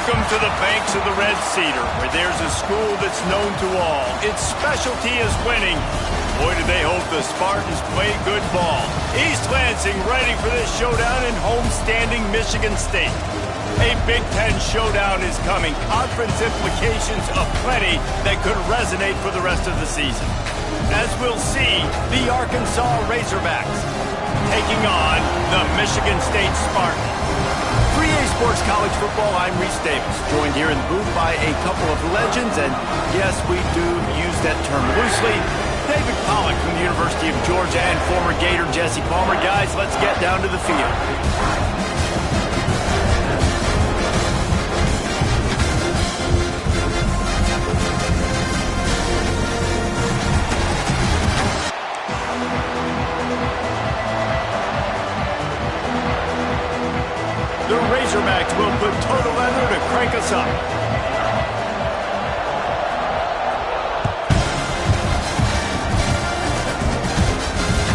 Welcome to the banks of the Red Cedar, where there's a school that's known to all. Its specialty is winning. Boy, do they hope the Spartans play good ball. East Lansing ready for this showdown in homestanding Michigan State. A Big Ten showdown is coming. Conference implications aplenty that could resonate for the rest of the season. As we'll see, the Arkansas Razorbacks taking on the Michigan State Spartans. 3A Sports College Football, I'm Reese Davis, joined here in the booth by a couple of legends, and yes, we do use that term loosely. David Pollack from the University of Georgia and former Gator Jesse Palmer. Guys, let's get down to the field. The Razorbacks will put total leather to crank us up.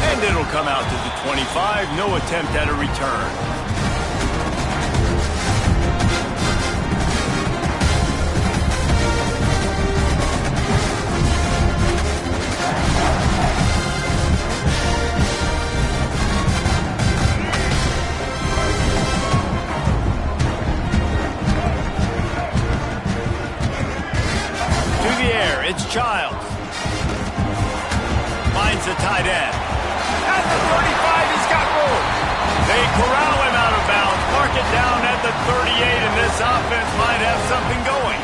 And it'll come out to the 25. No attempt at a return. It's Childs. Finds the tight end. At the 35, he's got room. They corral him out of bounds. Mark it down at the 38, and this offense might have something going.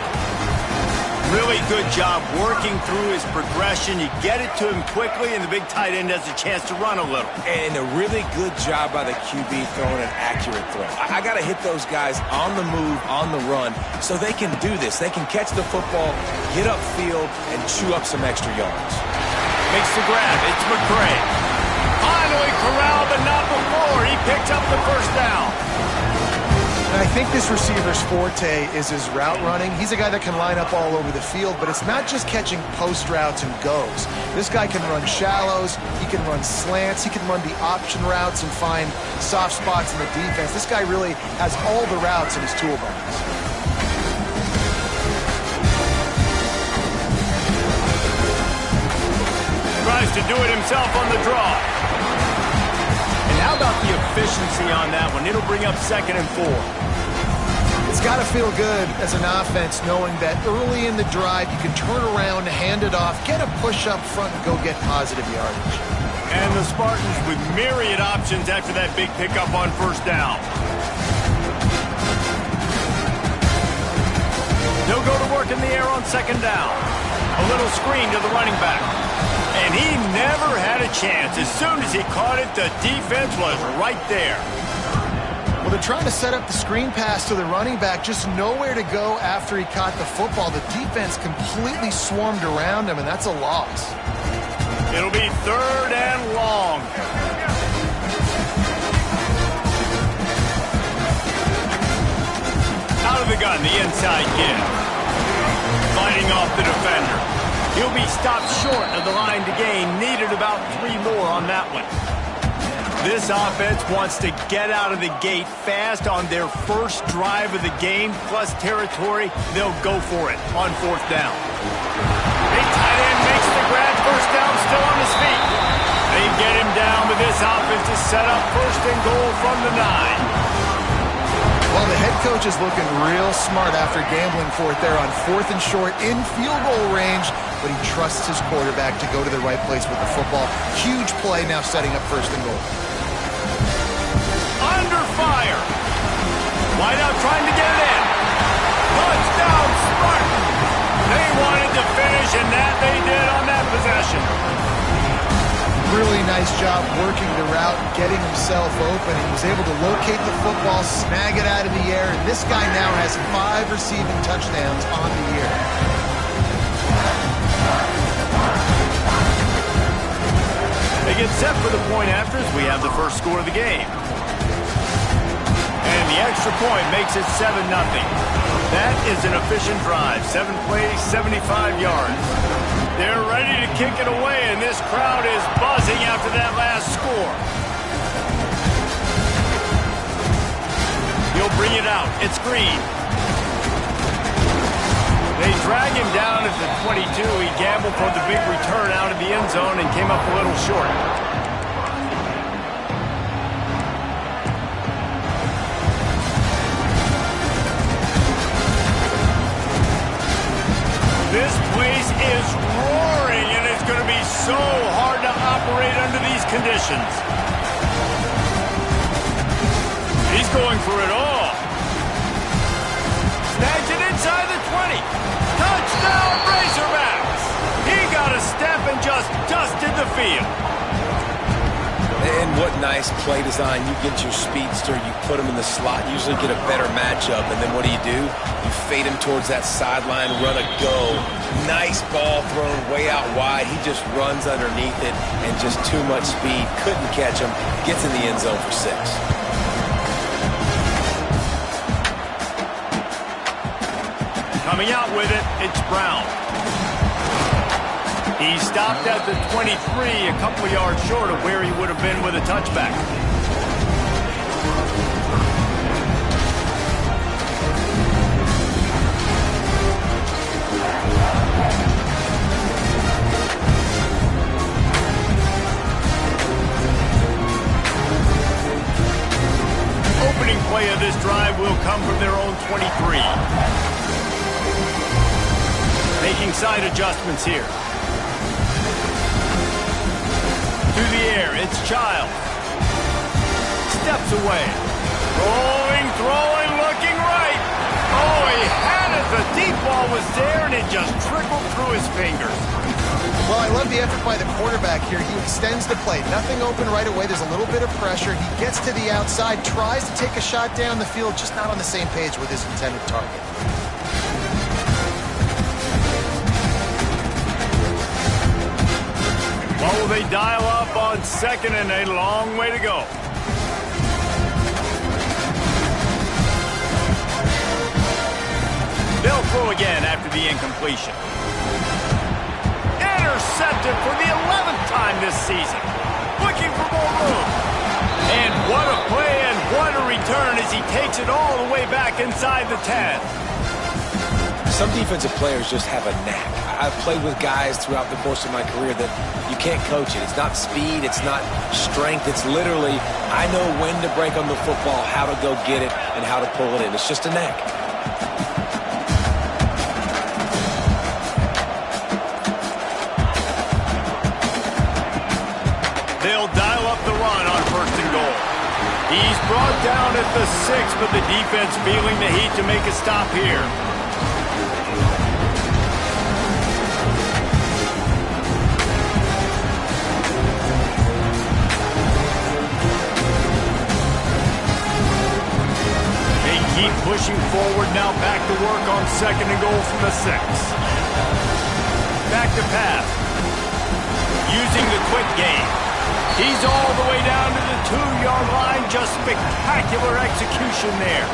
Really good job working through his progression. You get it to him quickly, and the big tight end has a chance to run a little. And a really good job by the QB throwing an accurate throw. I got to hit those guys on the move, on the run, so they can do this. They can catch the football, get upfield, and chew up some extra yards. Makes the grab. It's McCray. Finally corralled, but not before. He picks up the first down. And I think this receiver's forte is his route running. He's a guy that can line up all over the field, but it's not just catching post routes and goes. This guy can run shallows, he can run slants, he can run the option routes and find soft spots in the defense. This guy really has all the routes in his toolbox. Tries to do it himself on the draw. And how about the efficiency on that one? It'll bring up 2nd and 4. It's got to feel good as an offense knowing that early in the drive you can turn around, hand it off, get a push up front, and go get positive yardage. And the Spartans with myriad options after that big pickup on first down. They'll go to work in the air on 2nd down. A little screen to the running back. And he never had a chance. As soon as he caught it, the defense was right there. Well, they're trying to set up the screen pass to the running back, just nowhere to go after he caught the football. The defense completely swarmed around him, and that's a loss. It'll be 3rd and long. Out of the gun, the inside give. Fighting off the defender. He'll be stopped short of the line to gain. Needed about 3 more on that one. This offense wants to get out of the gate fast on their first drive of the game, plus territory. They'll go for it on 4th down. Big tight end makes the grab. First down, still on his feet. They get him down, but this offense is set up 1st and goal from the 9. Well, the head coach is looking real smart after gambling for it there on 4th and short in field goal range, but he trusts his quarterback to go to the right place with the football. Huge play now setting up 1st and goal. Under fire. Wideout trying to get it in. Touchdown, Spartans. They wanted to finish, and that they did on that possession. Really nice job working the route, getting himself open. He was able to locate the football, snag it out of the air, and this guy now has 5 receiving touchdowns on the year. They get set for the point after as we have the first score of the game. And the extra point makes it 7-0. That is an efficient drive. 7 plays, 75 yards. They're ready to kick it away, and this crowd is buzzing after that last score. He'll bring it out. It's Green. They drag him down at the 22. He gambled for the big return out of the end zone and came up a little short. This place is roaring, and it's going to be so hard to operate under these conditions. He's going for it all. Snags it inside the 20. Touchdown, Razorbacks! He got a step and just dusted the field. And what nice play design. You get your speedster, you put him in the slot, usually get a better matchup, and then what do? You fade him towards that sideline, run a go. Nice ball thrown way out wide. He just runs underneath it, and just too much speed. Couldn't catch him. Gets in the end zone for 6. Coming out with it, it's Brown. He stopped at the 23, a couple yards short of where he would have been with a touchback. Opening play of this drive will come from their own 23. Making side adjustments here. Through the air, it's Childs. Steps away. Throwing, looking right. Oh, he had it. The deep ball was there, and it just trickled through his fingers. Well, I love the effort by the quarterback here. He extends the play. Nothing open right away. There's a little bit of pressure. He gets to the outside, tries to take a shot down the field, just not on the same page with his intended target. What will they dial up on second and a long way to go? They'll throw again after the incompletion. Intercepted for the 11th time this season. Looking for more room. And what a play and what a return as he takes it all the way back inside the 10. Some defensive players just have a knack. I've played with guys throughout the course of my career that you can't coach it. It's not speed, it's not strength. It's literally, I know when to break on the football, how to go get it, and how to pull it in. It's just a knack. They'll dial up the run on 1st and goal. He's brought down at the 6, but the defense feeling the heat to make a stop here. Keep pushing forward now, back to work on 2nd and goal from the 6. Back to pass. Using the quick game. He's all the way down to the 2-yard line. Just spectacular execution there.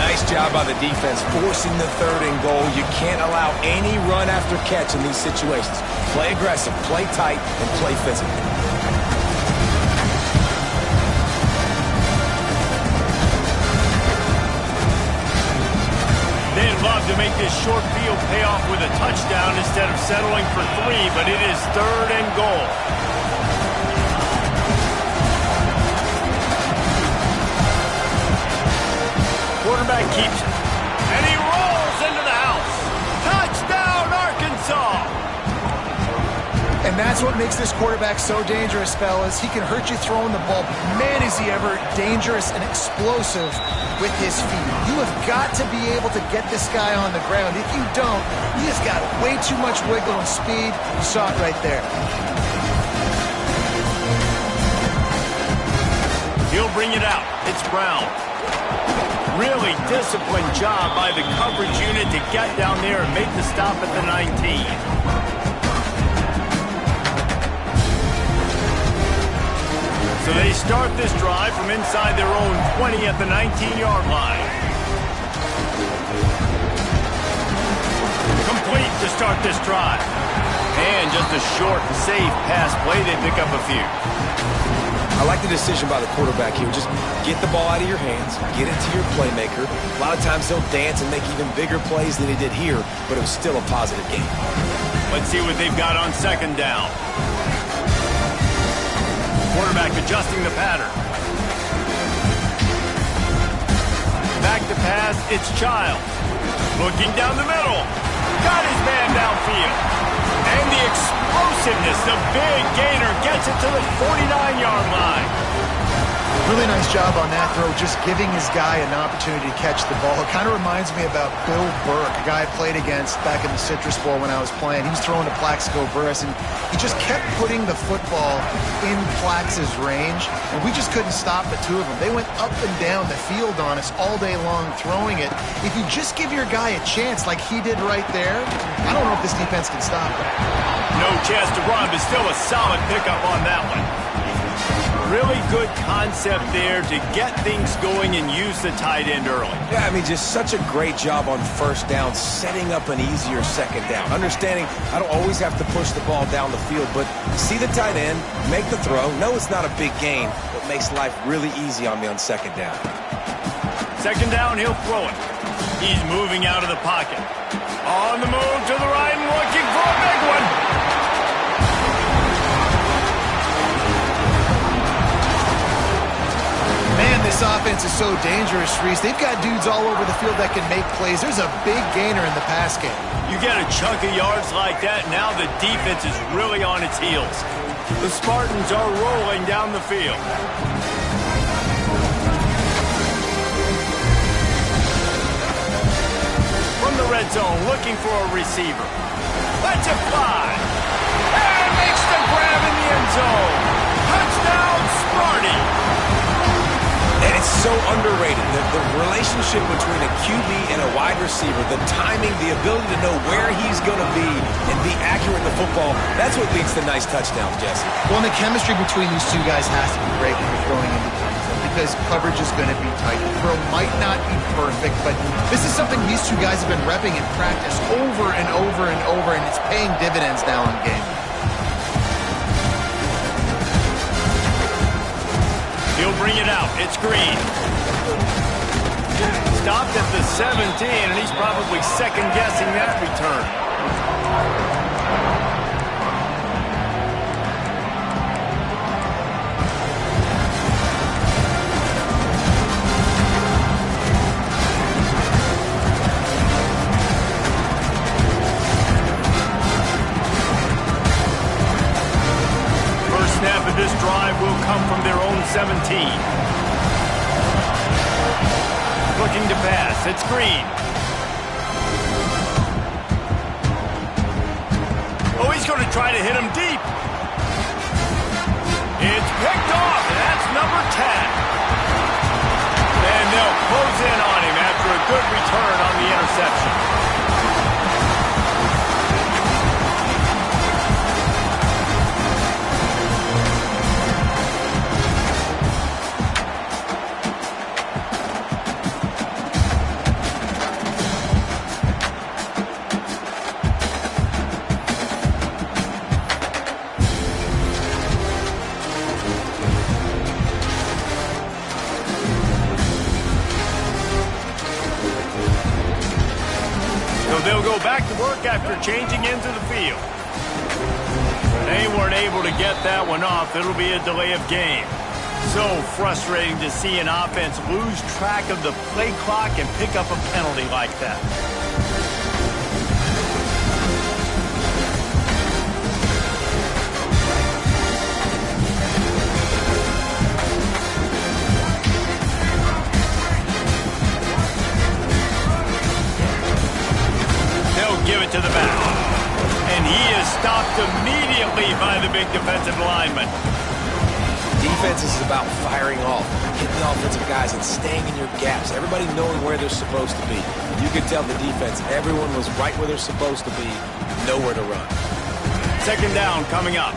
Nice job by the defense, forcing the 3rd and goal. You can't allow any run after catch in these situations. Play aggressive, play tight, and play physical. They'd love to make this short field pay off with a touchdown instead of settling for 3, but it is 3rd and goal. Quarterback keeps it, and he rolls into the house. Touchdown, Arkansas! And that's what makes this quarterback so dangerous, fellas. He can hurt you throwing the ball. Man, is he ever dangerous and explosive with his feet. You have got to be able to get this guy on the ground. If you don't, he has got way too much wiggle and speed. You saw it right there. He'll bring it out. It's Brown. Really disciplined job by the coverage unit to get down there and make the stop at the 19. So they start this drive from inside their own 20 at the 19-yard line. Complete to start this drive. And just a short, safe pass play, they pick up a few. I like the decision by the quarterback here. Just get the ball out of your hands, get it to your playmaker. A lot of times he'll dance and make even bigger plays than he did here, but it was still a positive game. Let's see what they've got on second down. Quarterback adjusting the pattern. Back to pass, it's Childs. Looking down the middle. Got his man downfield. And the explosiveness, the big gainer gets it to the 49-yard line. Really nice job on that throw, just giving his guy an opportunity to catch the ball. It kind of reminds me about Bill Burke, a guy I played against back in the Citrus Bowl when I was playing. He was throwing to Plaxico Burress, and he just kept putting the football in Plax's range, and we just couldn't stop the two of them. They went up and down the field on us all day long throwing it. If you just give your guy a chance like he did right there, I don't know if this defense can stop it. No chance to run, but still a solid pickup on that one. Really good concept there to get things going and use the tight end early. Yeah, I mean, just such a great job on first down, setting up an easier second down. Understanding I don't always have to push the ball down the field, but see the tight end, make the throw. No, it's not a big gain, but makes life really easy on me on second down. Second down, he'll throw it. He's moving out of the pocket. On the move to the right and looking for a big one. Man, this offense is so dangerous, Reese. They've got dudes all over the field that can make plays. There's a big gainer in the pass game. You get a chunk of yards like that, now the defense is really on its heels. The Spartans are rolling down the field. From the red zone, looking for a receiver. Let's it fly. And makes the grab in the end zone. Touchdown, Sparty. And it's so underrated. The relationship between a QB and a wide receiver, the timing, the ability to know where he's going to be and be accurate in the football, that's what leads to nice touchdowns, Jesse. Well, and the chemistry between these two guys has to be great when you're throwing into the end zone because coverage is going to be tight. The throw might not be perfect, but this is something these two guys have been repping in practice over and over and over, and it's paying dividends now in game. He'll bring it out. It's Green. Stopped at the 17, and he's probably second-guessing that return. First snap of this drive will come from their own 17. Looking to pass. It's Green. Oh, he's going to try to hit him deep. It's picked off, and that's number 10. And they'll close in on him after a good return on the interception. They'll go back to work after changing into the field. They weren't able to get that one off. It'll be a delay of game. So frustrating to see an offense lose track of the play clock and pick up a penalty like that. Give it to the back. And he is stopped immediately by the big defensive lineman. Defense is about firing off, hitting the offensive guys and staying in your gaps. Everybody knowing where they're supposed to be. You could tell the defense, everyone was right where they're supposed to be, nowhere to run. Second down coming up.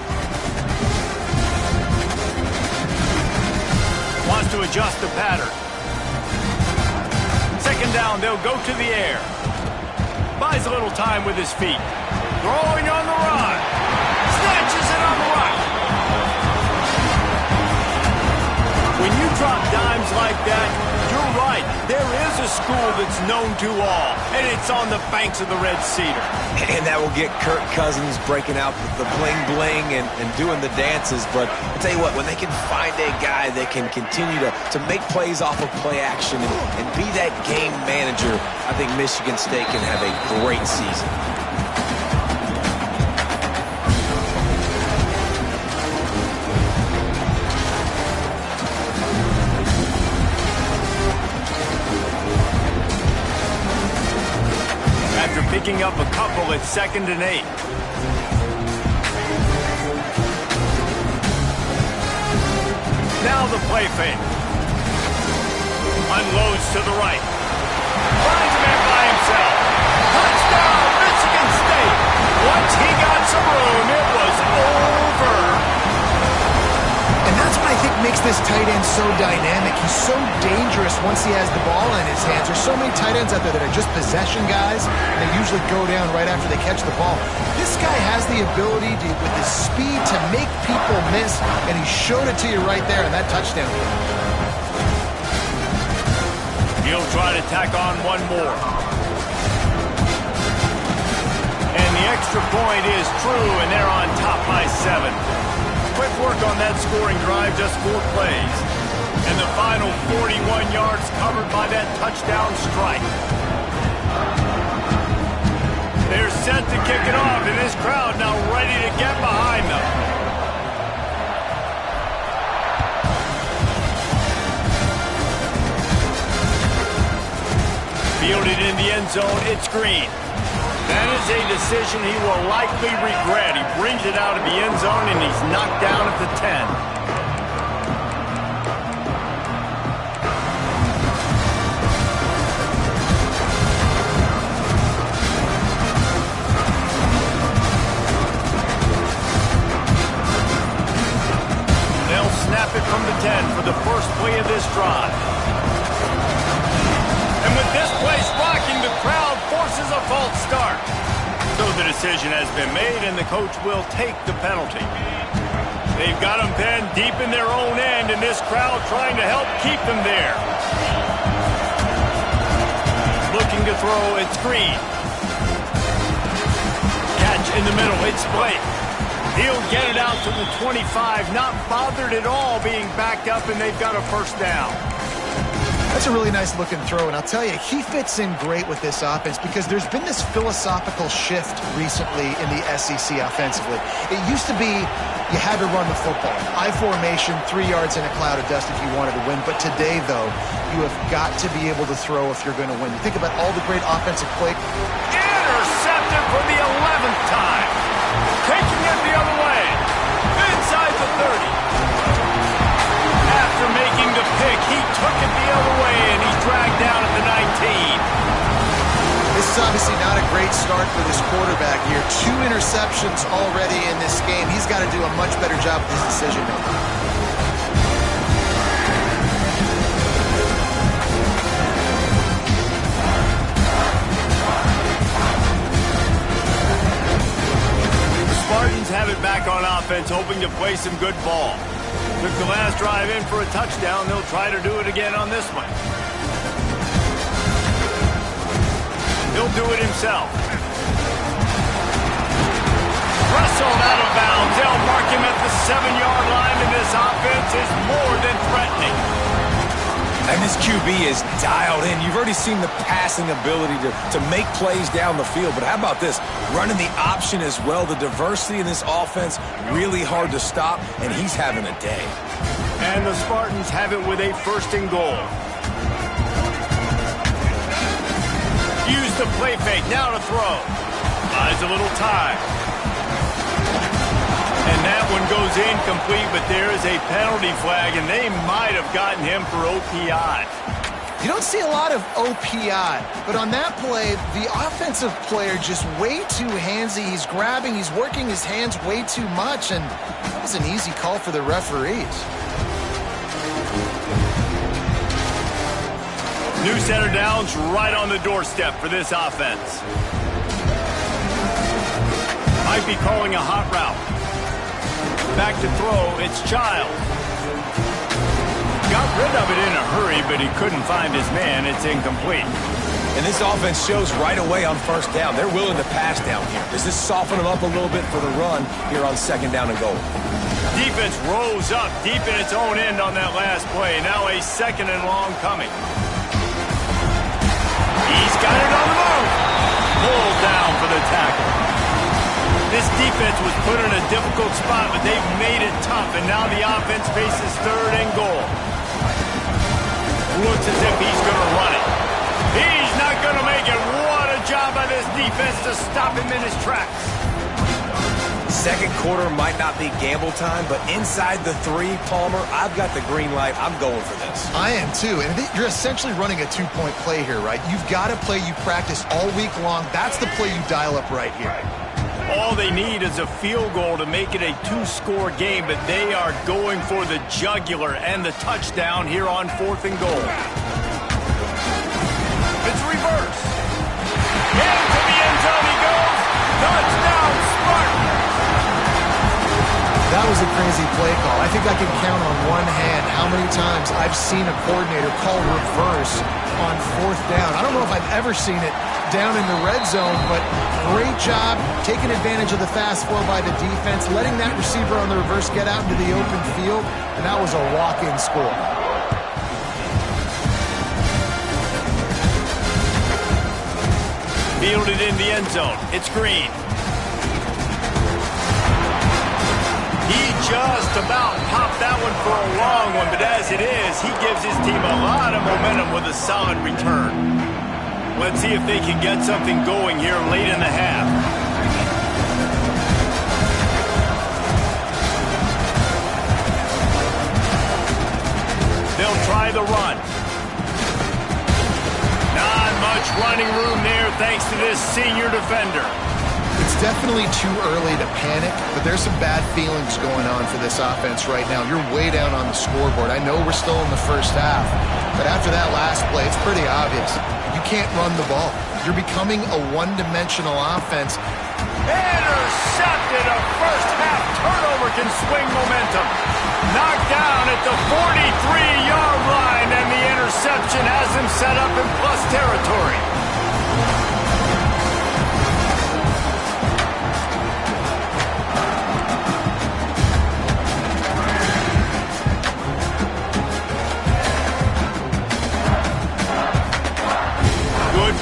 Wants to adjust the pattern. Second down, they'll go to the air. Buys a little time with his feet. Throwing on the run. Snatches it on the right. When you drop dimes like that, you're right. There is a school that's known to all, and it's on the banks of the Red Cedar. And that will get Kirk Cousins breaking out the bling-bling and doing the dances. But I'll tell you what, when they can find a guy that can continue to make plays off of play action and be that game manager, I think Michigan State can have a great season. Picking up a couple at 2nd and 8. Now the play fake. Unloads to the right. Finds a man by himself. Touchdown, Michigan State. Once he got some room, it was over. And that's what I think makes this tight end so dynamic. He's so dangerous once he has the ball in his hands. There's so many tight ends out there that are just possession guys, and they usually go down right after they catch the ball. This guy has the ability to, with his speed, to make people miss, and he showed it to you right there in that touchdown. He'll try to tack on one more. And the extra point is true, and they're on top by 7. Quick work on that scoring drive, just 4 plays. And the final 41 yards covered by that touchdown strike. They're set to kick it off, and this crowd now ready to get behind them. Fielded in the end zone, it's Green. That is a decision he will likely regret. He brings it out of the end zone, and he's knocked down at the 10. They'll snap it from the 10 for the first play of this drive. And with this place rocking, the crowd forces a false start. So the decision has been made, and the coach will take the penalty. They've got them pinned deep in their own end, and this crowd trying to help keep them there. Looking to throw, it's Green. Catch in the middle, it's Blake. He'll get it out to the 25, not bothered at all being backed up, and they've got a first down. That's a really nice looking throw, and I'll tell you, he fits in great with this offense because there's been this philosophical shift recently in the SEC offensively. It used to be you had to run the football. I formation, 3 yards in a cloud of dust if you wanted to win. But today, though, you have got to be able to throw if you're going to win. You think about all the great offensive play. Intercepted for the 11th time. Taking it the other way. Inside the 30. After making the pick, he took it the other way, and he's dragged down at the 19. This is obviously not a great start for this quarterback here. 2 interceptions already in this game. He's got to do a much better job with his decision-making. The Spartans have it back on offense, hoping to play some good ball. Took the last drive in for a touchdown. They'll try to do it again on this one. He'll do it himself. Wrestled out of bounds. They'll mark him at the 7-yard line, and this offense is more than threatening. And this QB is dialed in. You've already seen the passing ability to make plays down the field. But how about this? Running the option as well. The diversity in this offense, really hard to stop, and he's having a day. And the Spartans have it with a 1st and goal. Use the play fake, now to throw. Buys a little time. And that one goes incomplete, but there is a penalty flag, and they might have gotten him for OPI. You don't see a lot of OPI, but on that play, the offensive player just way too handsy. He's grabbing, he's working his hands way too much, and that was an easy call for the referees. New set of downs right on the doorstep for this offense. Might be calling a hot route. Back to throw, it's Child. Got rid of it in a hurry, but he couldn't find his man. It's incomplete. And this offense shows right away on first down. They're willing to pass down here. Does this soften them up a little bit for the run here on second down and goal? Defense rose up deep in its own end on that last play. Now a second and long coming. He's got it on the move. Pulled down for the tackle. This defense was put in a difficult spot, but they've made it tough, and now the offense faces third and goal. Looks as if he's going to run it. He's not going to make it. What a job by this defense to stop him in his tracks. Second quarter might not be gamble time, but inside the 3, Palmer, I've got the green light. I'm going for this. I am too, and you're essentially running a 2-point play here, right? You've got a play you practice all week long. That's the play you dial up right here. All they need is a field goal to make it a 2-score game, but they are going for the jugular and the touchdown here on 4th and goal. It's reverse. Into the end zone he goes. Touchdown, Spartan. That was a crazy play call. I think I can count on one hand how many times I've seen a coordinator call reverse on 4th down. I don't know if I've ever seen it down in the red zone, but great job taking advantage of the fast flow by the defense, letting that receiver on the reverse get out into the open field, and that was a walk-in score. Fielded in the end zone. It's Green. He just about popped that one for a long one, but as it is, he gives his team a lot of momentum with a solid return. Let's see if they can get something going here late in the half. They'll try the run. Not much running room there thanks to this senior defender. It's definitely too early to panic, but there's some bad feelings going on for this offense right now. You're way down on the scoreboard. I know we're still in the first half, but after that last play, it's pretty obvious. You can't run the ball. You're becoming a one-dimensional offense. Intercepted. A first-half turnover can swing momentum. Knocked down at the 43-yard line, and the interception has him set up in plus territory.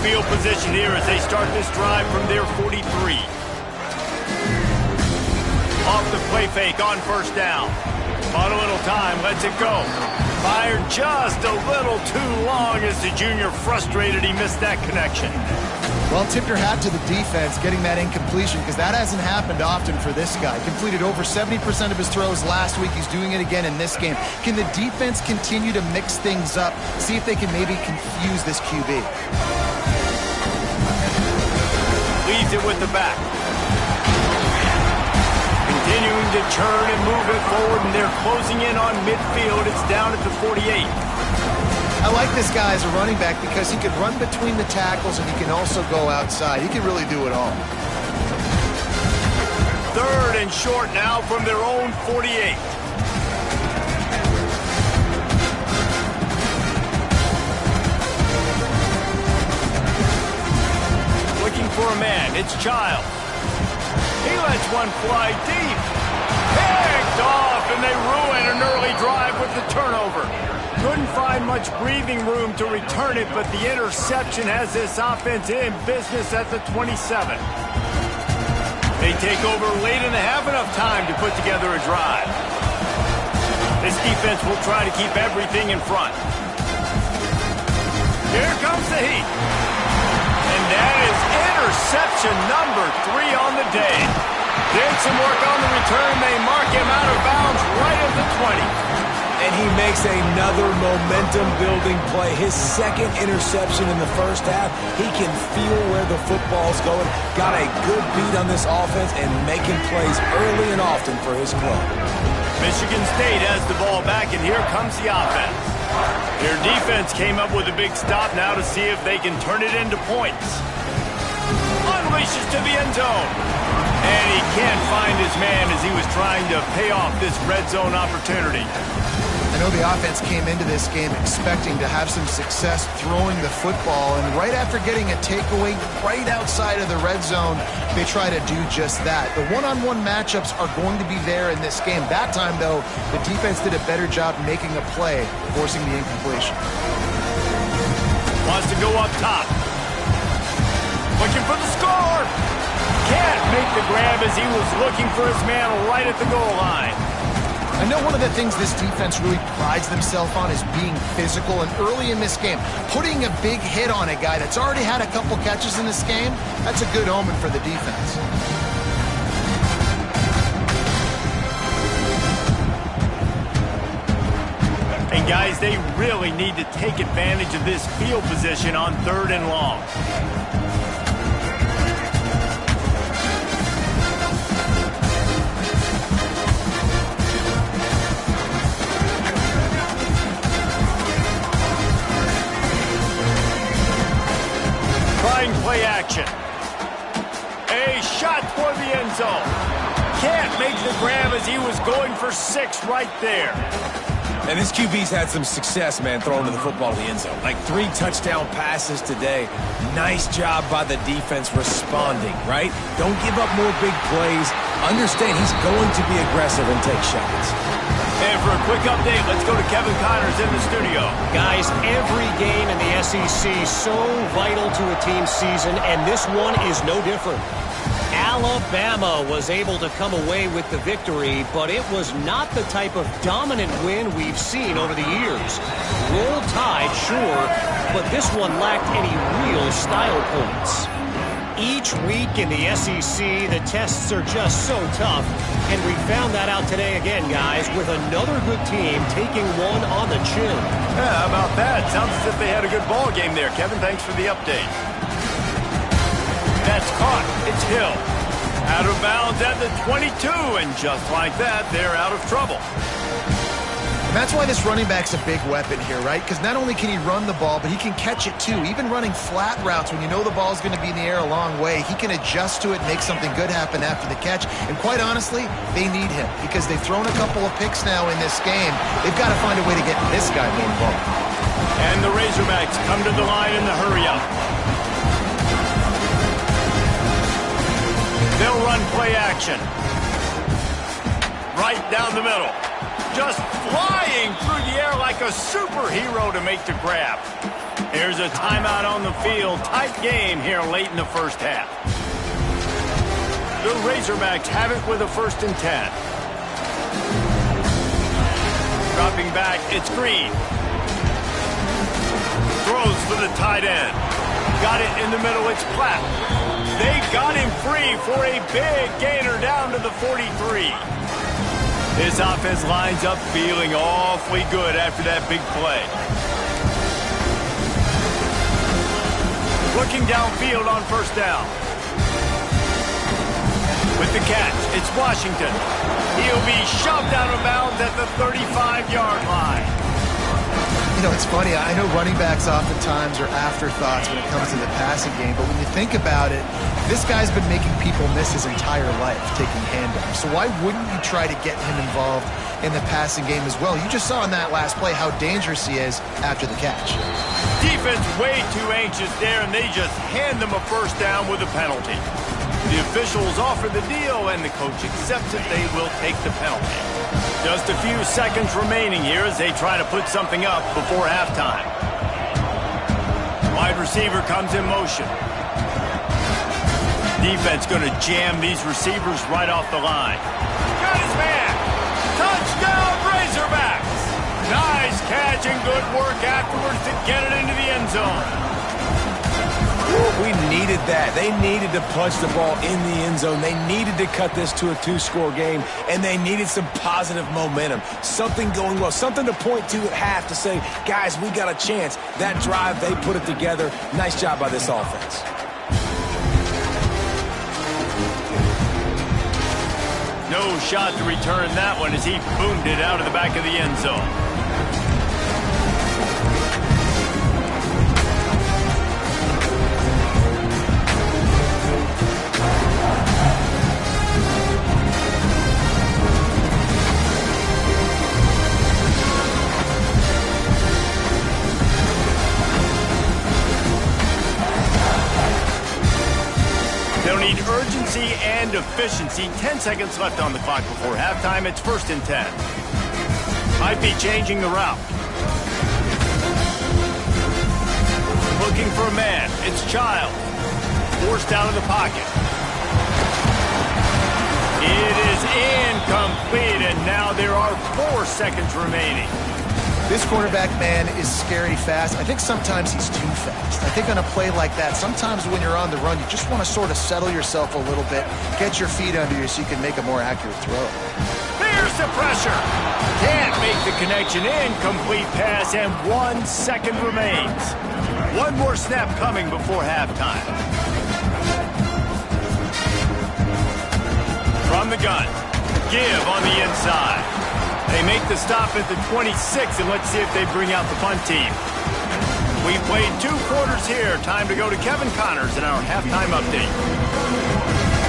Field position here as they start this drive from their 43. Off the play fake on first down. Bought a little time, lets it go. Fired just a little too long as the junior frustrated he missed that connection. Well, tip your hat to the defense getting that incompletion, because that hasn't happened often for this guy. Completed over 70% of his throws last week. He's doing it again in this game. Can the defense continue to mix things up? See if they can maybe confuse this QB. Leaves it with the back. Continuing to churn and move it forward, and they're closing in on midfield. It's down at the 48. I like this guy as a running back because he can run between the tackles and he can also go outside. He can really do it all. 3rd and short now from their own 48. For a man, it's Child. He lets one fly deep. Picked off, and they ruin an early drive with the turnover. Couldn't find much breathing room to return it, but the interception has this offense in business at the 27. They take over late in the half, enough time to put together a drive. This defense will try to keep everything in front. Here comes the heat. And that is interception number 3 on the day. Did some work on the return. They mark him out of bounds right at the 20. And he makes another momentum-building play. His second interception in the first half. He can feel where the football's going. Got a good beat on this offense and making plays early and often for his club. Michigan State has the ball back, and here comes the offense. Their defense came up with a big stop now to see if they can turn it into points. Unleashes to the end zone. And he can't find his man as he was trying to pay off this red zone opportunity. I know the offense came into this game expecting to have some success throwing the football, and right after getting a takeaway right outside of the red zone, they try to do just that. The one-on-one matchups are going to be there in this game. That time, though, the defense did a better job making a play, forcing the incompletion. Wants to go up top. Looking for the score. Can't make the grab as he was looking for his man right at the goal line. I know one of the things this defense really prides themselves on is being physical, and early in this game, putting a big hit on a guy that's already had a couple catches in this game, that's a good omen for the defense. And guys, they really need to take advantage of this field position on 3rd and long. Play action. A shot toward the end zone. Can't make the grab as he was going for 6 right there. And this QB's had some success, man, throwing to the football to the end zone. Like 3 touchdown passes today. Nice job by the defense responding, right? Don't give up more big plays. Understand he's going to be aggressive and take shots. And for a quick update, let's go to Kevin Connors in the studio. Guys, every game in the SEC is so vital to a team's season, and this one is no different. Alabama was able to come away with the victory, but it was not the type of dominant win we've seen over the years. Roll Tide, sure, but this one lacked any real style points. Each week in the SEC, the tests are just so tough, and we found that out today again, guys, with another good team taking one on the chin. Yeah, how about that? Sounds as if they had a good ball game there. Kevin, thanks for the update. That's caught. It's Hill. Out of bounds at the 22, and just like that, they're out of trouble. And that's why this running back's a big weapon here, right? Because not only can he run the ball, but he can catch it too. Even running flat routes when you know the ball's going to be in the air a long way, he can adjust to it and make something good happen after the catch. And quite honestly, they need him because they've thrown a couple of picks now in this game. They've got to find a way to get this guy more involved. And the Razorbacks come to the line in the hurry-up. They'll run play action. Right down the middle. Just flying through the air like a superhero to make the grab. Here's a timeout on the field. Tight game here late in the first half. The Razorbacks have it with a 1st and 10. Dropping back, it's Green. Throws for the tight end. Got it in the middle, it's Platt. They got him free for a big gainer down to the 43. This offense lines up feeling awfully good after that big play. Looking downfield on 1st down. With the catch, it's Washington. He'll be shoved out of bounds at the 35-yard line. You know, it's funny. I know running backs oftentimes are afterthoughts when it comes to the passing game, but when you think about it, this guy's been making people miss his entire life taking handoffs. So why wouldn't you try to get him involved in the passing game as well? You just saw in that last play how dangerous he is after the catch. Defense way too anxious there, and they just hand them a 1st down with a penalty. The officials offer the deal, and the coach accepts it. They will take the penalty. Just a few seconds remaining here as they try to put something up before halftime. Wide receiver comes in motion. Defense going to jam these receivers right off the line. Got his man. Touchdown, Razorbacks. Nice catch and good work afterwards to get it into the end zone. We needed that. They needed to punch the ball in the end zone. They needed to cut this to a 2-score game, and they needed some positive momentum. Something going well, something to point to at half to say, guys, we got a chance. That drive, they put it together. Nice job by this offense. No shot to return that one as he boomed it out of the back of the end zone. need urgency and efficiency. 10 seconds left on the clock before halftime. It's 1st and 10. Might be changing the route. Looking for a man. It's Child. Forced out of the pocket. It is incomplete, and now there are 4 seconds remaining. This quarterback, man, is scary fast. I think sometimes he's too fast. I think on a play like that, sometimes when you're on the run, you just want to sort of settle yourself a little bit, get your feet under you so you can make a more accurate throw. There's the pressure. Can't make the connection. Incomplete pass, and 1 second remains. One more snap coming before halftime. From the gun. Give on the inside. They make the stop at the 26, and let's see if they bring out the punt team. We played 2 quarters here. Time to go to Kevin Connors in our halftime update.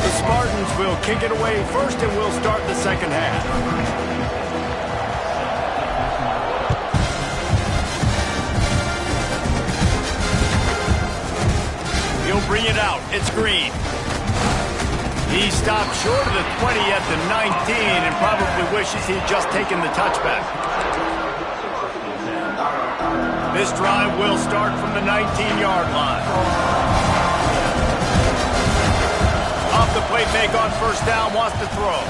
The Spartans will kick it away first, and we'll start the second half. He'll bring it out. It's Green. He stopped short of the 20 at the 19 and probably wishes he'd just taken the touchback. This drive will start from the 19-yard line. Off the play fake on 1st down, wants to throw.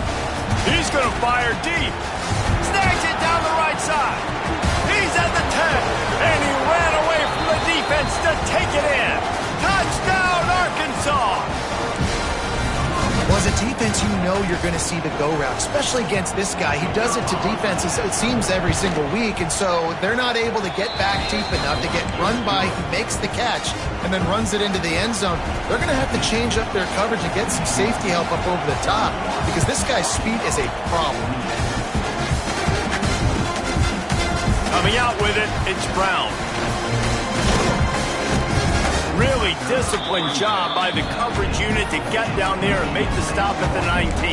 He's going to fire deep. Snags it down the right side. He's at the 10, and he ran away from the defense to take it in. Touchdown, Arkansas! Well, as a defense, you know you're going to see the go route, especially against this guy. He does it to defenses, it seems, every single week, and so they're not able to get back deep enough to get run by. He makes the catch and then runs it into the end zone. They're going to have to change up their coverage and get some safety help up over the top because this guy's speed is a problem. Coming out with it, it's Brown. Really disciplined job by the coverage unit to get down there and make the stop at the 19.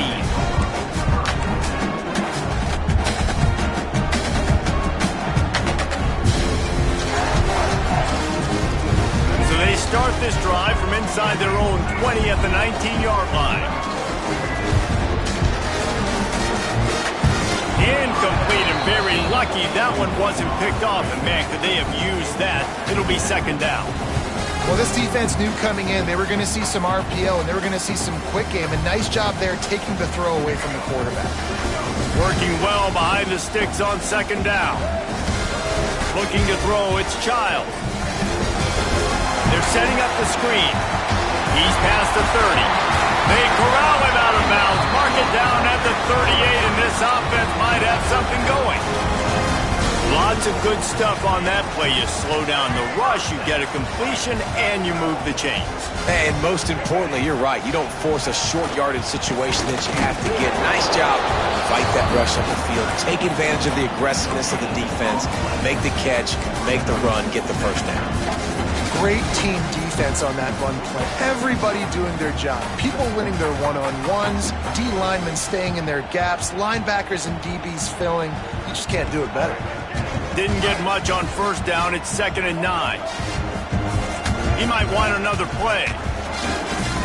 So they start this drive from inside their own 20 at the 19-yard line. Incomplete and very lucky that one wasn't picked off. And man, could they have used that? It'll be 2nd down. Well, this defense knew coming in they were going to see some RPO and they were going to see some quick game. A nice job there taking the throw away from the quarterback. Working well behind the sticks on 2nd down. Looking to throw, it's Child. They're setting up the screen. He's past the 30. They corral him out of bounds. Mark it down at the 38, and this offense might have something going. Lots of good stuff on that play. You slow down the rush, you get a completion, and you move the chains. And most importantly, you're right. You don't force a short yardage situation that you have to get. Nice job. Fight that rush up the field. Take advantage of the aggressiveness of the defense. Make the catch, make the run, get the 1st down. Great team defense on that run play. Everybody doing their job. People winning their one-on-ones, D linemen staying in their gaps, linebackers and DBs filling. You just can't do it better. Didn't get much on 1st down. It's 2nd and 9. He might want another play.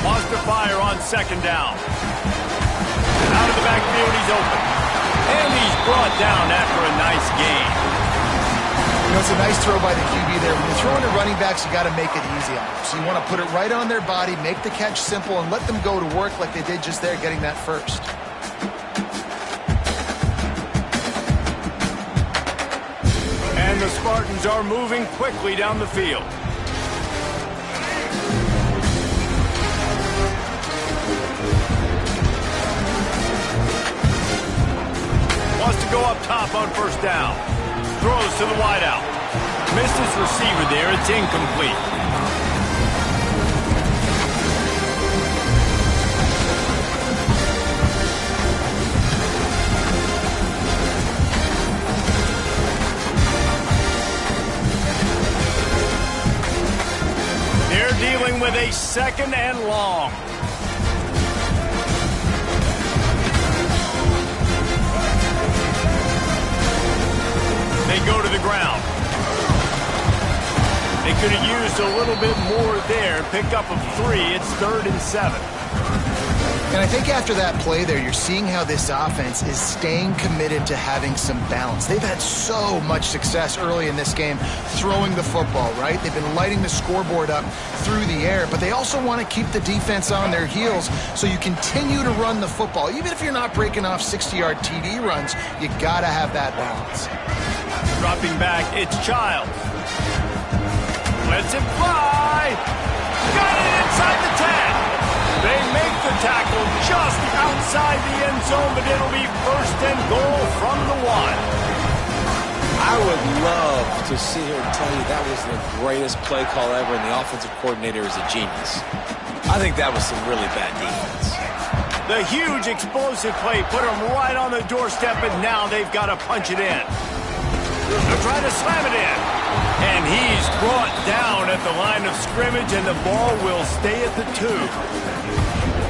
Wants to fire on 2nd down. Out of the backfield, he's open. And he's brought down after a nice gain. You know, it's a nice throw by the QB there. When you're throwing to running backs, you got to make it easy on them. So you want to put it right on their body, make the catch simple, and let them go to work like they did just there, getting that 1st. And the Spartans are moving quickly down the field. Wants to go up top on 1st down. Throws to the wideout. Missed his receiver there. It's incomplete. They're dealing with a 2nd and long. They go to the ground. They could have used a little bit more there. Pick up of 3. It's 3rd and 7. And I think after that play there, you're seeing how this offense is staying committed to having some balance. They've had so much success early in this game throwing the football, right? They've been lighting the scoreboard up through the air, but they also want to keep the defense on their heels, so you continue to run the football. Even if you're not breaking off 60-yard TD runs, you got to have that balance. Dropping back, it's Childs. Lets it fly. Got it inside the 10. They make the tackle just outside the end zone, but it'll be 1st and goal from the 1. I would love to sit here and tell you that was the greatest play call ever, and the offensive coordinator is a genius. I think that was some really bad defense. The huge explosive play put them right on the doorstep, and now they've got to punch it in. They'll try to slam it in. And he's brought down at the line of scrimmage, and the ball will stay at the 2.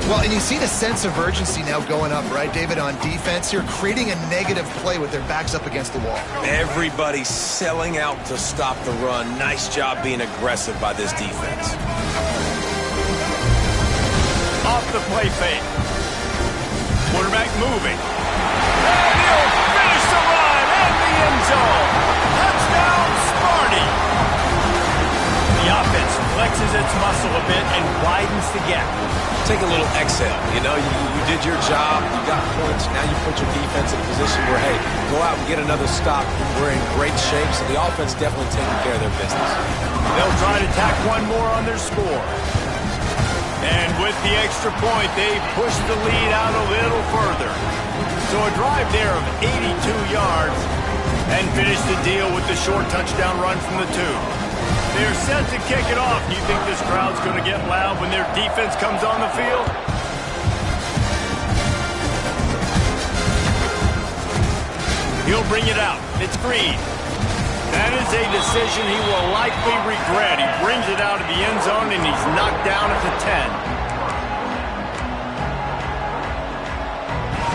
Well, and you see the sense of urgency now going up, right, David, on defense here, creating a negative play with their backs up against the wall. Everybody's selling out to stop the run. Nice job being aggressive by this defense. Off the play fake. Quarterback moving. And he'll finish the run in the end zone. Touchdown, Sparty. The offense flexes its muscle a bit and widens the gap. Take a little exhale. You know, you did your job. You got points. Now you put your defense in a position where, hey, go out and get another stop. We're in great shape, so the offense definitely taking care of their business. They'll try to tack one more on their score. And with the extra point, they push the lead out a little further. So a drive there of 82 yards and finish the deal with the short touchdown run from the 2. They're set to kick it off. Do you think this crowd's going to get loud when their defense comes on the field? He'll bring it out. It's Green. That is a decision he will likely regret. He brings it out of the end zone, and he's knocked down at the 10.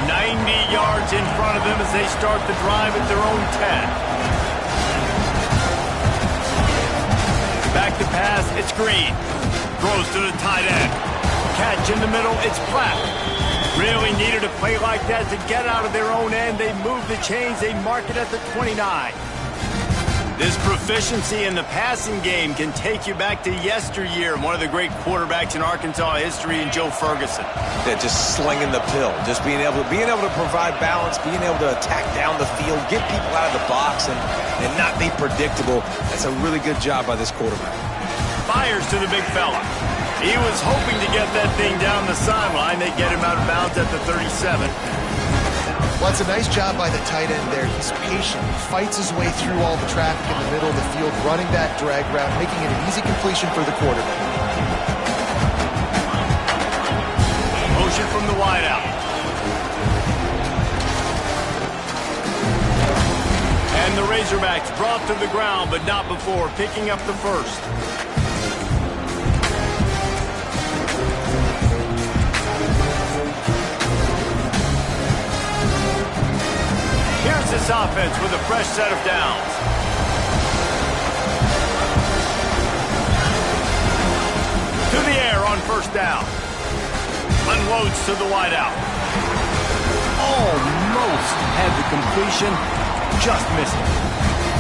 90 yards in front of them as they start the drive at their own 10. Back to pass, it's Green. Throws to the tight end. Catch in the middle, it's Platt. Really needed a play like that to get out of their own end. They move the chains, they mark it at the 29. This proficiency in the passing game can take you back to yesteryear. One of the great quarterbacks in Arkansas history, in Joe Ferguson. Yeah, just slinging the pill, just being able to provide balance, being able to attack down the field, get people out of the box, and not be predictable. That's a really good job by this quarterback. Fires to the big fella. He was hoping to get that thing down the sideline. They get him out of bounds at the 37. Well, it's a nice job by the tight end there. He's patient. He fights his way through all the traffic in the middle of the field, running that drag route, making it an easy completion for the quarterback. Motion from the wideout. And the Razorbacks brought to the ground, but not before picking up the first. Here's this offense with a fresh set of downs. To the air on first down. Unloads to the wideout. Almost had the completion. Just missed it.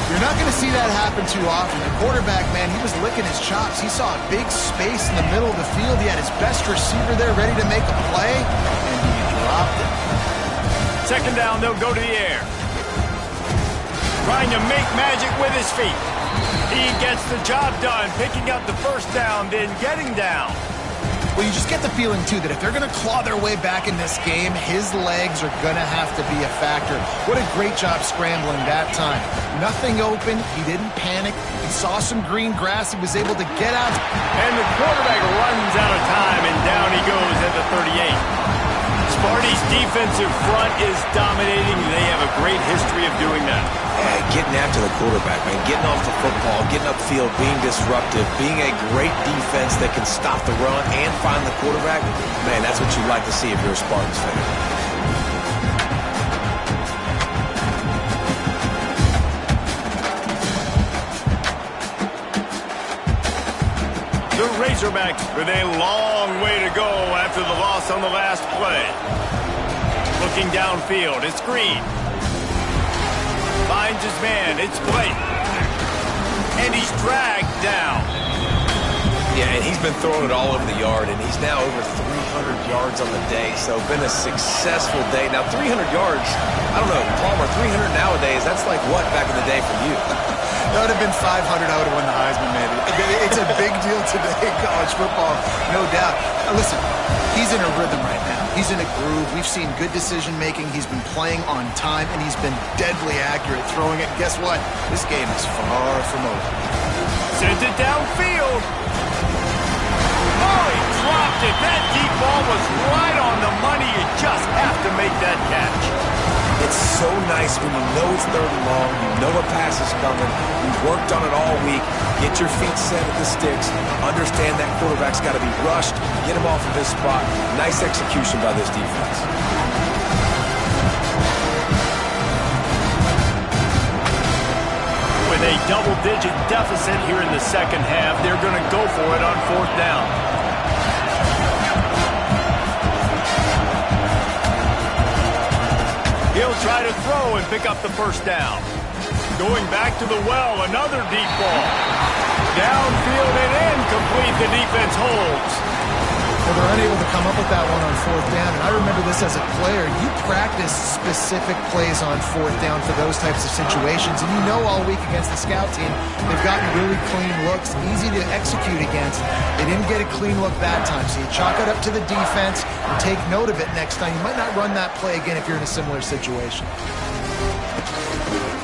You're not going to see that happen too often. The quarterback, man, he was licking his chops. He saw a big space in the middle of the field. He had his best receiver there ready to make a play, and he dropped it. Second down, they'll go to the air. Trying to make magic with his feet. He gets the job done, picking up the first down, then getting down. Well, you just get the feeling, too, that if they're going to claw their way back in this game, his legs are going to have to be a factor. What a great job scrambling that time. Nothing open. He didn't panic. He saw some green grass. He was able to get out. And the quarterback runs out of time, and down he goes at the 38. Sparty's defensive front is dominating. They have a great history of doing that. Yeah, getting after the quarterback, man. Getting off the football, getting upfield, being disruptive, being a great defense that can stop the run and find the quarterback. Man, that's what you'd like to see if you're a Spartans fan. The Razorbacks with a long way to go after the loss on the last play. Looking downfield, it's Green. Finds his man, it's Blake. And he's dragged down. Yeah, and he's been throwing it all over the yard, and he's now over 300 yards on the day, so been a successful day. Now, 300 yards, I don't know, Palmer, 300 nowadays, that's like what back in the day for you? That would have been 500, I would have won the Heisman, maybe. It's a big deal today in college football, no doubt. Listen, he's in a rhythm right now. He's in a groove. We've seen good decision-making. He's been playing on time, and he's been deadly accurate throwing it. Guess what? This game is far from over. Sends it downfield. Oh, he dropped it. That deep ball was right on the money. You just have to make that catch. It's so nice when you know it's third and long, you know a pass is coming, you've worked on it all week, get your feet set at the sticks, understand that quarterback's got to be rushed, get him off of his spot. Nice execution by this defense. With a double-digit deficit here in the second half, they're going to go for it on fourth down. He'll try to throw and pick up the first down. Going back to the well, another deep ball. Downfield and incomplete, the defense holds. Well, they're unable to come up with that one on fourth down, and I remember this as a player. You practice specific plays on fourth down for those types of situations, and you know all week against the scout team, they've gotten really clean looks, easy to execute against. They didn't get a clean look that time, so you chalk it up to the defense and take note of it next time. You might not run that play again if you're in a similar situation.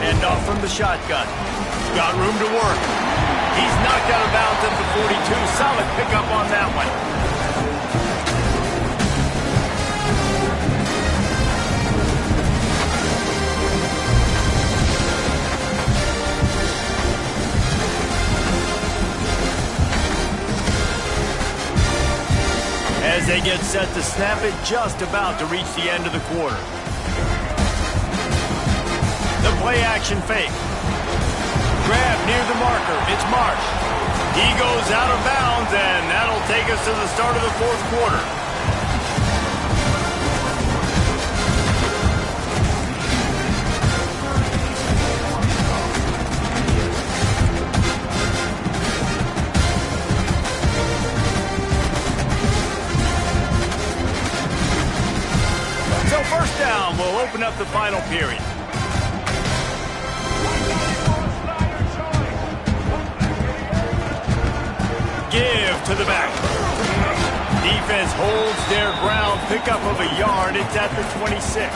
And off from the shotgun. Got room to work. He's knocked out of bounds at the 42. Solid pickup on that one. As they get set to snap it, just about to reach the end of the quarter. The play action fake. Grab near the marker. It's Marsh. He goes out of bounds, and that'll take us to the start of the fourth quarter. So first down will open up the final period. Give to the back. Defense holds their ground. Pickup of a yard. It's at the 26.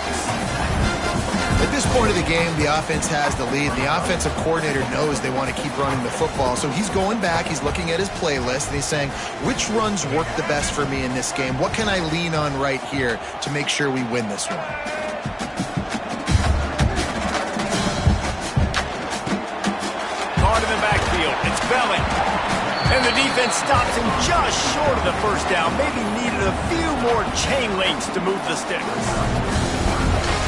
At this point of the game, the offense has the lead. The offensive coordinator knows they want to keep running the football. So he's going back, he's looking at his playlist, and he's saying, which runs work the best for me in this game? What can I lean on right here to make sure we win this one? Caught in the backfield. It's Belling. And the defense stops him just short of the first down. Maybe needed a few more chain links to move the sticks.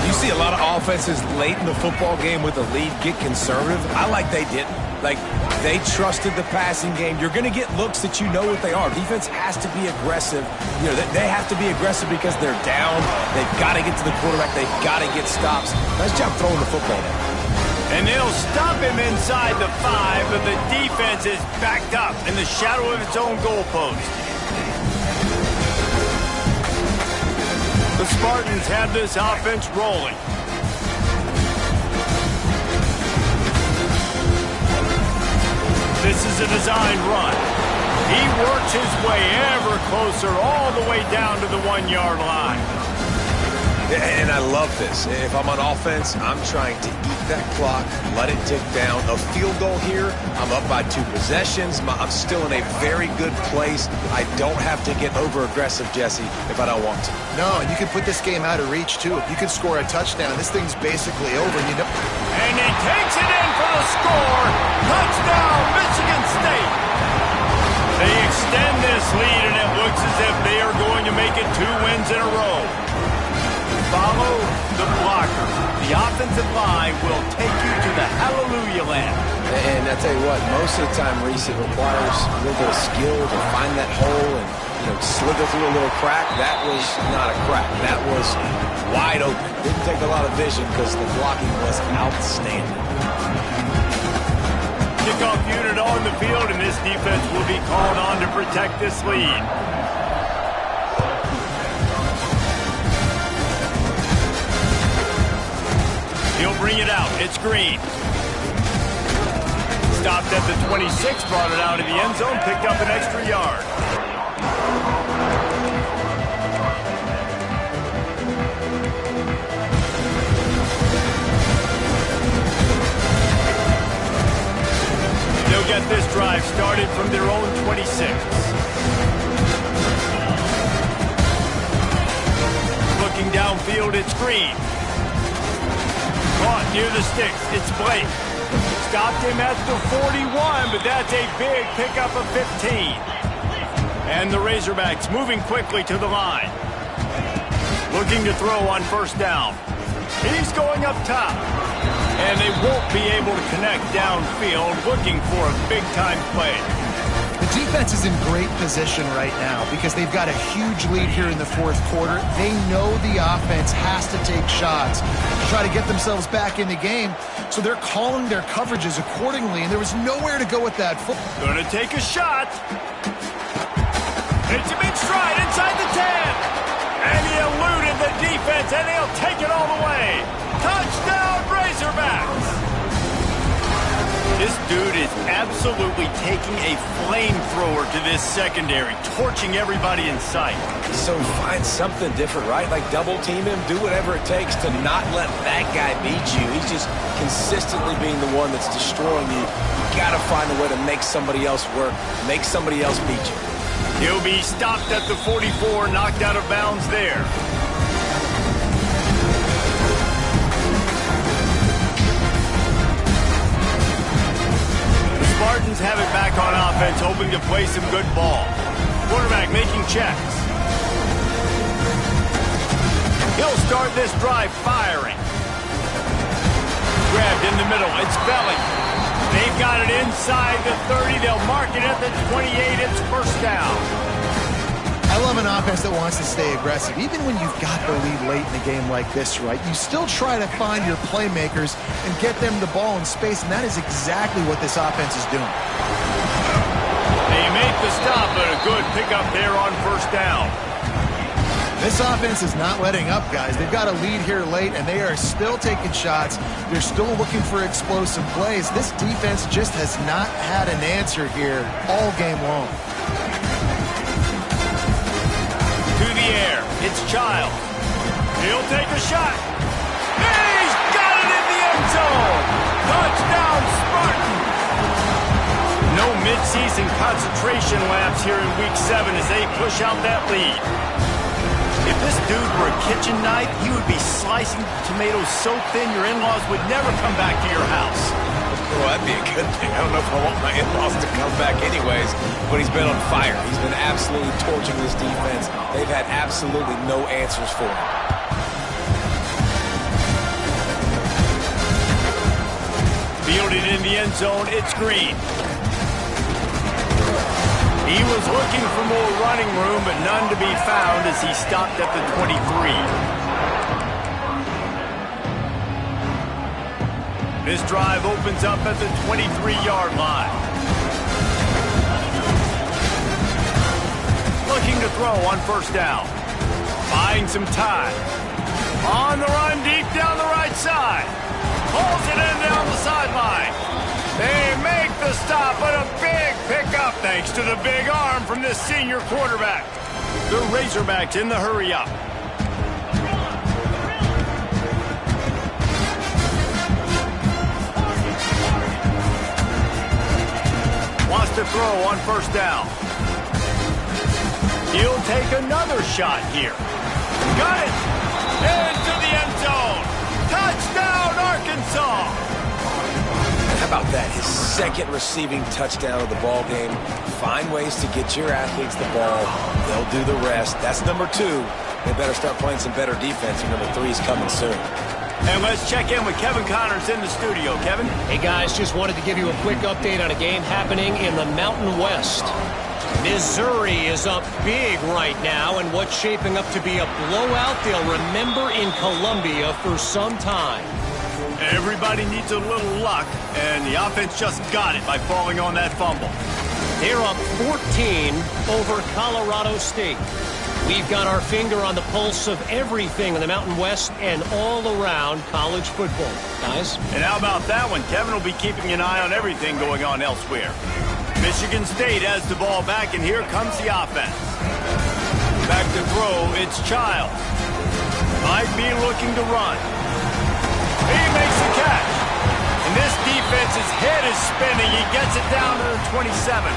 You see a lot of offenses late in the football game with a lead get conservative. I like they didn't. Like, they trusted the passing game. You're going to get looks that you know what they are. Defense has to be aggressive. You know, they have to be aggressive because they're down. They've got to get to the quarterback. They've got to get stops. Nice job throwing the football there. And they'll stop him inside the 5, but the defense is backed up in the shadow of its own goalpost. The Spartans have this offense rolling. This is a design run. He works his way ever closer all the way down to the 1-yard line. And I love this. If I'm on offense, I'm trying to eat that clock, let it tick down. A field goal here, I'm up by 2 possessions. I'm still in a very good place. I don't have to get over-aggressive, Jesse, if I don't want to. No, and you can put this game out of reach, too. If you can score a touchdown, this thing's basically over. You know. And he takes it in for the score. Touchdown, Michigan State. They extend this lead, and it looks as if they are going to make it 2 wins in a row. Follow the blockers. The offensive line will take you to the hallelujah land. And I tell you what, most of the time, Reese, it requires a little bit of skill to find that hole and slither through a little crack. That was not a crack. That was wide open. Didn't take a lot of vision because the blocking was outstanding. Kickoff unit on the field, and this defense will be called on to protect this lead. He'll bring it out. It's Green. Stopped at the 26, brought it out of the end zone, picked up an extra yard. They'll get this drive started from their own 26. Looking downfield, it's Green. Caught near the sticks, it's Blake. Stopped him at the 41, but that's a big pickup of 15. And the Razorbacks moving quickly to the line. Looking to throw on first down. He's going up top. And they won't be able to connect downfield, looking for a big-time play. The defense is in great position right now because they've got a huge lead here in the fourth quarter. They know the offense has to take shots to try to get themselves back in the game, so they're calling their coverages accordingly, and there was nowhere to go with that football. Gonna take a shot. Hits him in stride inside the 10. And he eluded the defense, and he'll take it all the way. Touchdown, Razorbacks! This dude is absolutely taking a flamethrower to this secondary, torching everybody in sight. So find something different, right? Like double team him, do whatever it takes to not let that guy beat you. He's just consistently being the one that's destroying you. You gotta find a way to make somebody else work, make somebody else beat you. He'll be stopped at the 44, knocked out of bounds there. Spartans have it back on offense, hoping to play some good ball. Quarterback making checks. He'll start this drive firing. Grabbed in the middle. It's Belly. They've got it inside the 30. They'll mark it at the 28. It's first down. I love an offense that wants to stay aggressive. Even when you've got the lead late in a game like this, right, you still try to find your playmakers and get them the ball in space, and that is exactly what this offense is doing. They make the stop, but a good pickup there on first down. This offense is not letting up, guys. They've got a lead here late, and they are still taking shots. They're still looking for explosive plays. This defense just has not had an answer here all game long. Air. It's Child. He'll take a shot. He's got it in the end zone. Touchdown, Spartan. No midseason concentration laps here in Week 7 as they push out that lead. If this dude were a kitchen knife, he would be slicing tomatoes so thin your in-laws would never come back to your house. Well, that'd be a good thing. I don't know if I want my in-laws to come back anyways, but he's been on fire. He's been absolutely torching this defense. They've had absolutely no answers for him. Fielded in the end zone, it's Green. He was looking for more running room, but none to be found as he stopped at the 23. This drive opens up at the 23-yard line. Looking to throw on first down. Buying some time. On the run deep down the right side. Pulls it in down the sideline. They make the stop, but a big pickup thanks to the big arm from this senior quarterback. The Razorbacks in the hurry-up. Wants to throw on first down. He'll take another shot here. Got it! Into the end zone. Touchdown, Arkansas! How about that? His second receiving touchdown of the ball game. Find ways to get your athletes the ball. They'll do the rest. That's number 2. they better start playing some better defense, and number 3 is coming soon. And let's check in with Kevin Connors in the studio. Kevin? Hey, guys, just wanted to give you a quick update on a game happening in the Mountain West. Missouri is up big right now, and what's shaping up to be a blowout they'll remember in Columbia for some time. Everybody needs a little luck, and the offense just got it by falling on that fumble. They're up 14 over Colorado State. We've got our finger on the pulse of everything in the Mountain West and all around college football. Guys? And how about that one? Kevin will be keeping an eye on everything going on elsewhere. Michigan State has the ball back, and here comes the offense. Back to throw, it's Child. Might be looking to run. He makes the catch. And this defense's head is spinning. He gets it down to the 27.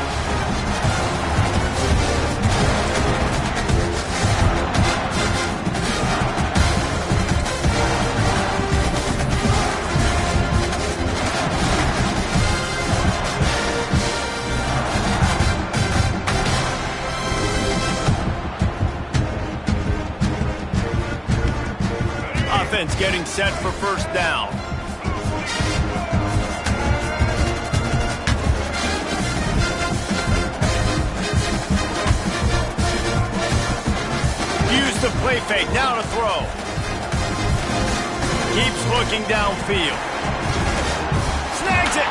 Offense getting set for first down. Use the play fake, now to throw. Keeps looking downfield. Snags it!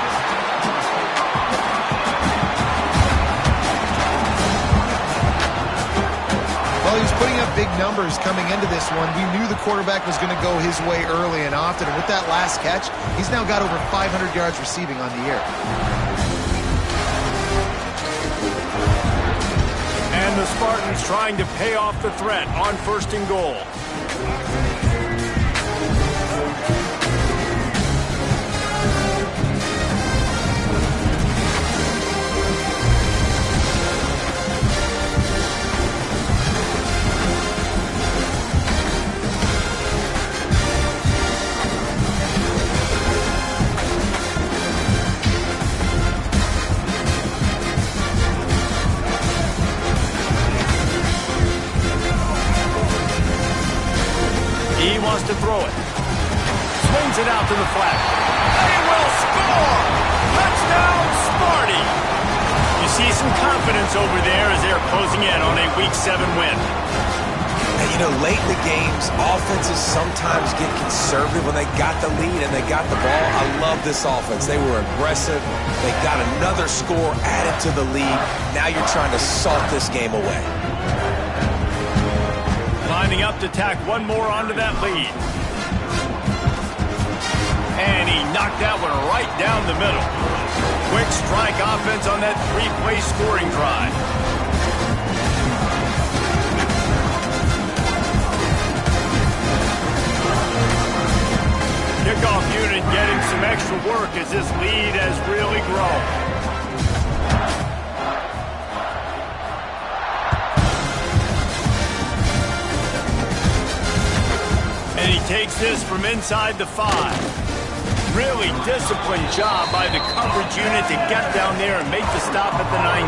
Well, he was putting up big numbers coming into this one. We knew the quarterback was going to go his way early and often. And with that last catch, he's now got over 500 yards receiving on the year. And the Spartans trying to pay off the threat on 1st and goal. To throw it. Swings it out to the flat. They will score! Touchdown, Sparty! You see some confidence over there as they're closing in on a Week 7 win. And, you know, late in the games, offenses sometimes get conservative when they got the lead and they got the ball. I love this offense. They were aggressive. They got another score added to the lead. Now you're trying to salt this game away. Lining up to tack one more onto that lead. And he knocked that one right down the middle. Quick strike offense on that 3-play scoring drive. Kickoff unit getting some extra work as this lead has really grown. And he takes this from inside the 5. Really disciplined job by the coverage unit to get down there and make the stop at the 19.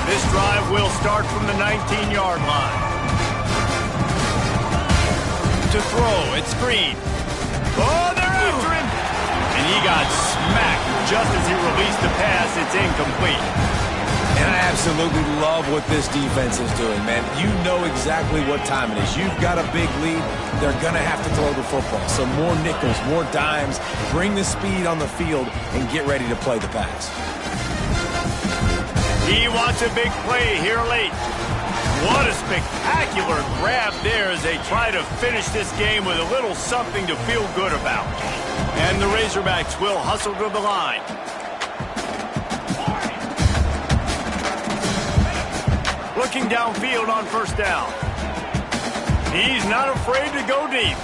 This drive will start from the 19-yard line. To throw, it's Green. Oh, they're after him! And he got smacked just as he released the pass. It's incomplete. And I absolutely love what this defense is doing, man. You know exactly what time it is. You've got a big lead. They're going to have to throw the football. So more nickels, more dimes. Bring the speed on the field and get ready to play the pass. He wants a big play here late. What a spectacular grab there as they try to finish this game with a little something to feel good about. And the Razorbacks will hustle to the line. Looking downfield on first down. He's not afraid to go deep.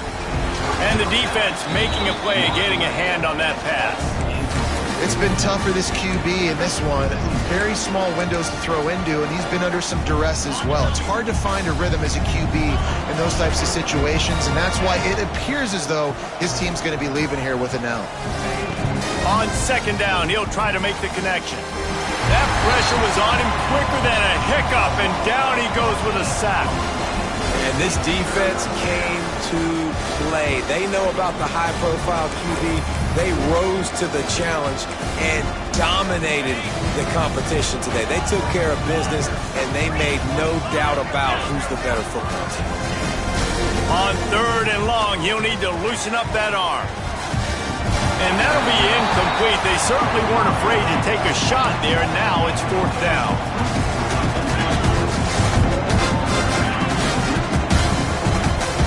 And the defense making a play, getting a hand on that pass. It's been tough for this QB in this one. Very small windows to throw into, and he's been under some duress as well. It's hard to find a rhythm as a QB in in those types of situations, and that's why it appears as though his team's going to be leaving here with an L. On second down, he'll try to make the connection. That pressure was on him quicker than a hiccup, and down he goes with a sack. And this defense came to play. They know about the high-profile QB. They rose to the challenge and dominated the competition today. They took care of business, and they made no doubt about who's the better football team. On third and long, he'll need to loosen up that arm. And that'll be incomplete. They certainly weren't afraid to take a shot there, and now it's fourth down.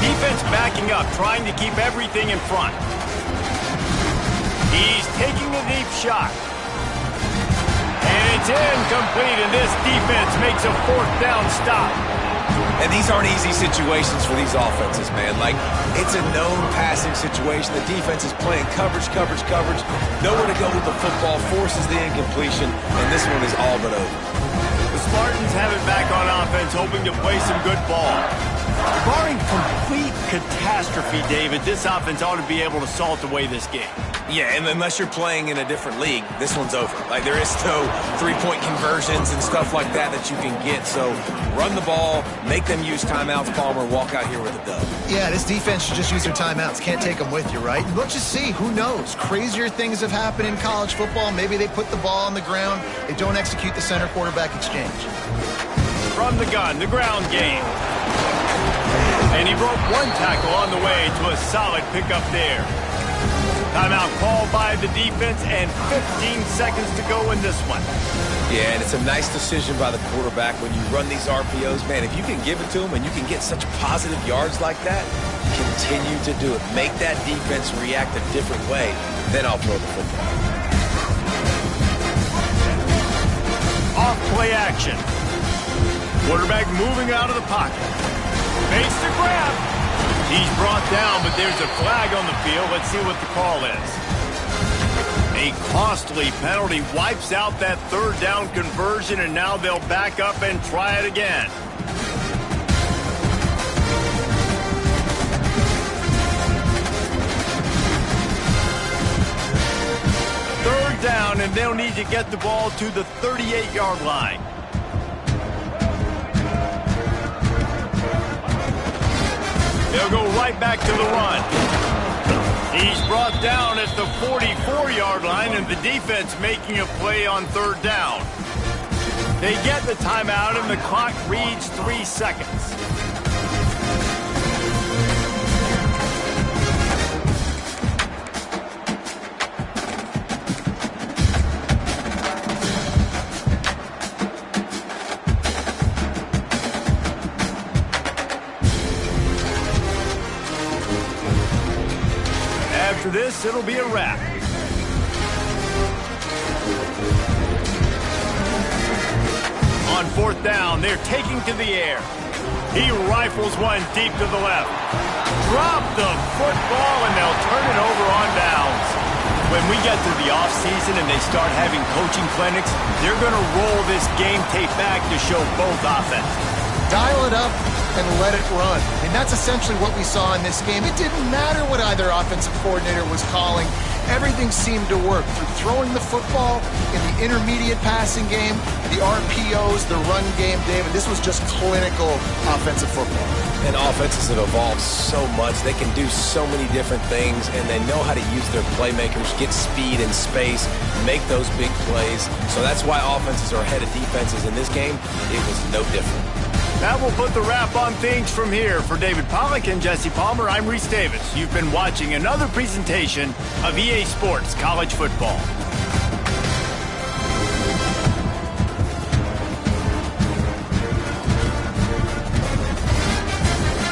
Defense backing up, trying to keep everything in front. He's taking a deep shot. And it's incomplete, and this defense makes a fourth down stop. And these aren't easy situations for these offenses, man. Like, it's a known passing situation. The defense is playing coverage. Nowhere to go with the football, forces the incompletion, and this one is all but over. The Spartans have it back on offense, hoping to play some good ball. Barring complete catastrophe, David, this offense ought to be able to salt away this game. Yeah, and unless you're playing in a different league, this one's over. Like, there is no three-point conversions and stuff like that you can get. So run the ball, make them use timeouts, Palmer, walk out here with a dub. Yeah, this defense should just use their timeouts. Can't take them with you, right? And let's just see. Who knows? Crazier things have happened in college football. Maybe they put the ball on the ground. They don't execute the center-quarterback exchange. From the gun, the ground game. And he broke one tackle on the way to a solid pickup there. Timeout called by the defense, and 15 seconds to go in this one. Yeah, and it's a nice decision by the quarterback when you run these RPOs. Man, if you can give it to them and you can get such positive yards like that, continue to do it. Make that defense react a different way, then I'll throw the football. Off play action. Quarterback moving out of the pocket. Face to grab. He's brought down, but there's a flag on the field. Let's see what the call is. A costly penalty wipes out that third down conversion, and now they'll back up and try it again. Third down, and they'll need to get the ball to the 38-yard line. They'll go right back to the run. He's brought down at the 44-yard line, and the defense making a play on third down. They get the timeout, and the clock reads 3 seconds. After this, it'll be a wrap. On fourth down, they're taking to the air. He rifles one deep to the left. Drop the football, and they'll turn it over on downs. When we get to the offseason and they start having coaching clinics, they're going to roll this game tape back to show both offenses. Dial it up and let it run. And that's essentially what we saw in this game. It didn't matter what either offensive coordinator was calling. Everything seemed to work through throwing the football in the intermediate passing game, the RPOs, the run game, David. This was just clinical offensive football. And offenses have evolved so much. They can do so many different things, and they know how to use their playmakers, get speed and space, make those big plays. So that's why offenses are ahead of defenses in this game. It was no different. That will put the wrap on things from here. For David Pollack and Jesse Palmer, I'm Reese Davis. You've been watching another presentation of EA Sports College Football.